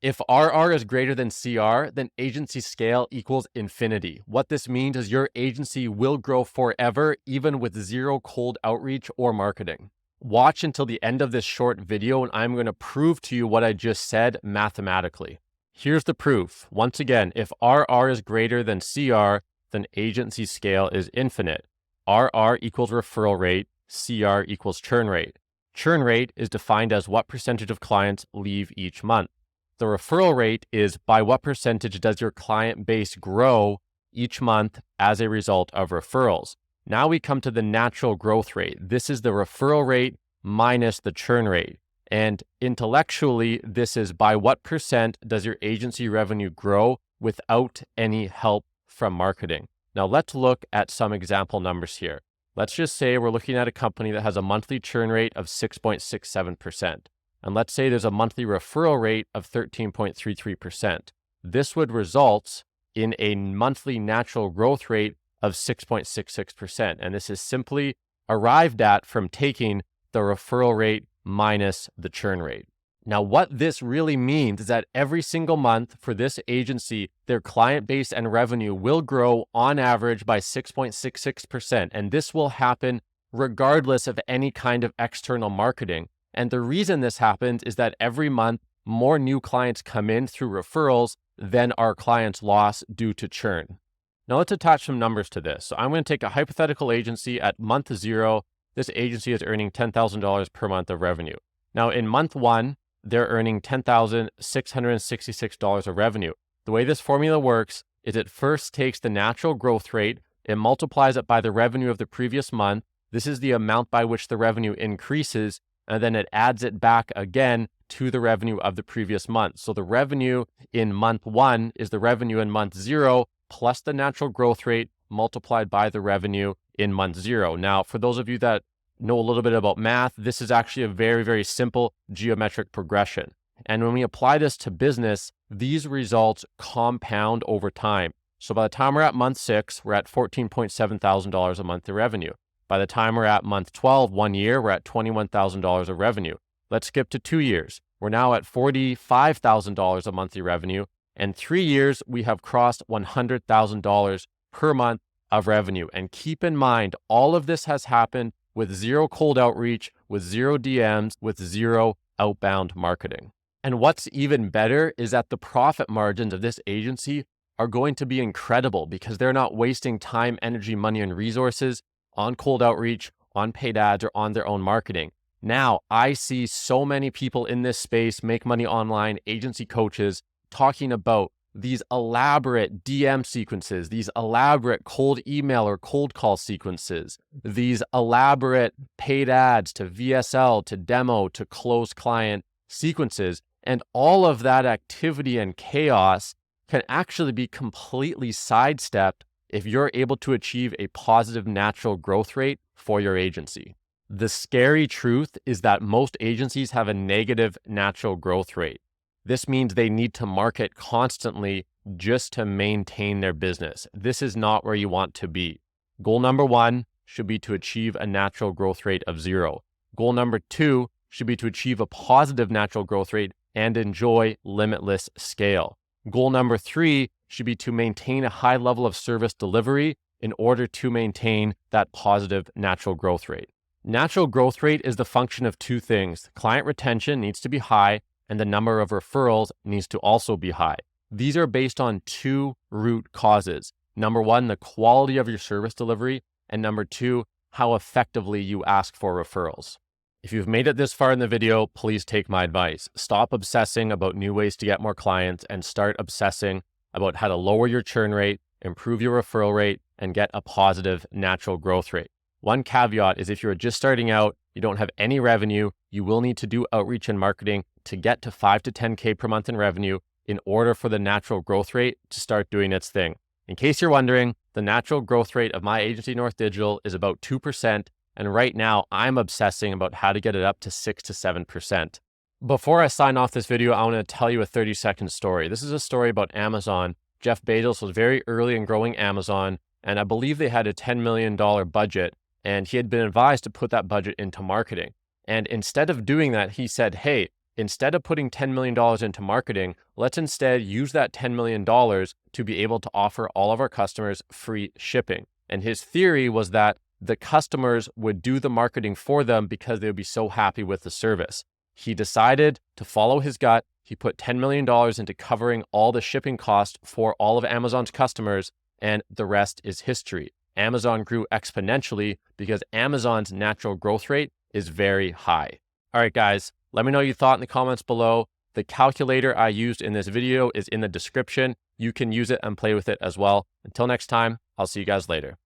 If RR is greater than CR, then agency scale equals infinity. What this means is your agency will grow forever, even with zero cold outreach or marketing. Watch until the end of this short video, and I'm going to prove to you what I just said mathematically. Here's the proof. Once again, if RR is greater than CR, then agency scale is infinite. RR equals referral rate, CR equals churn rate. Churn rate is defined as what percentage of clients leave each month. The referral rate is by what percentage does your client base grow each month as a result of referrals. Now we come to the natural growth rate. This is the referral rate minus the churn rate. And intellectually, this is by what percent does your agency revenue grow without any help from marketing. Now let's look at some example numbers here. Let's just say we're looking at a company that has a monthly churn rate of 6.67%. And let's say there's a monthly referral rate of 13.33%. This would result in a monthly natural growth rate of 6.66%. And this is simply arrived at from taking the referral rate minus the churn rate. Now, what this really means is that every single month for this agency, their client base and revenue will grow on average by 6.66%. And this will happen regardless of any kind of external marketing. And the reason this happens is that every month, more new clients come in through referrals than our clients lost due to churn. Now let's attach some numbers to this. So I'm going to take a hypothetical agency at month 0. This agency is earning $10,000 per month of revenue. Now in month 1, they're earning $10,666 of revenue. The way this formula works is it first takes the natural growth rate, it multiplies it by the revenue of the previous month. This is the amount by which the revenue increases, and then it adds it back again to the revenue of the previous month. So the revenue in month 1 is the revenue in month 0 plus the natural growth rate multiplied by the revenue in month 0. Now, for those of you that know a little bit about math, this is actually a very, very simple geometric progression. And when we apply this to business, these results compound over time. So by the time we're at month 6, we're at $14,700 a month in revenue. By the time we're at month 12, 1 year, we're at $21,000 of revenue. Let's skip to 2 years. We're now at $45,000 a monthly revenue. And 3 years, we have crossed $100,000 per month of revenue. And keep in mind, all of this has happened with zero cold outreach, with zero DMs, with zero outbound marketing. And what's even better is that the profit margins of this agency are going to be incredible because they're not wasting time, energy, money, and resources on cold outreach, on paid ads, or on their own marketing. Now, I see so many people in this space, make money online, agency coaches, talking about these elaborate DM sequences, these elaborate cold email or cold call sequences, these elaborate paid ads to VSL, to demo, to close client sequences. And all of that activity and chaos can actually be completely sidestepped if you're able to achieve a positive natural growth rate for your agency. The scary truth is that most agencies have a negative natural growth rate. This means they need to market constantly just to maintain their business. This is not where you want to be. Goal number 1 should be to achieve a natural growth rate of 0. Goal number 2 should be to achieve a positive natural growth rate and enjoy limitless scale. Goal number 3 should be to maintain a high level of service delivery in order to maintain that positive natural growth rate. Natural growth rate is the function of 2 things. Client retention needs to be high, and the number of referrals needs to also be high. These are based on 2 root causes. Number 1, the quality of your service delivery, and number 2, how effectively you ask for referrals. If you've made it this far in the video, please take my advice. Stop obsessing about new ways to get more clients and start obsessing about how to lower your churn rate, improve your referral rate, and get a positive natural growth rate. One caveat is if you're just starting out, you don't have any revenue, you will need to do outreach and marketing to get to 5 to 10K per month in revenue in order for the natural growth rate to start doing its thing. In case you're wondering, the natural growth rate of my agency, North Digital, is about 2%. And right now I'm obsessing about how to get it up to 6 to 7%. Before I sign off this video, I want to tell you a 30-second story. This is a story about Amazon. Jeff Bezos was very early in growing Amazon, and I believe they had a $10 million budget, and he had been advised to put that budget into marketing. And instead of doing that, he said, hey, instead of putting $10 million into marketing, let's instead use that $10 million to be able to offer all of our customers free shipping. And his theory was that the customers would do the marketing for them because they would be so happy with the service. He decided to follow his gut. He put $10 million into covering all the shipping costs for all of Amazon's customers, and the rest is history. Amazon grew exponentially because Amazon's natural growth rate is very high. All right, guys, let me know your thought in the comments below. The calculator I used in this video is in the description. You can use it and play with it as well. Until next time, I'll see you guys later.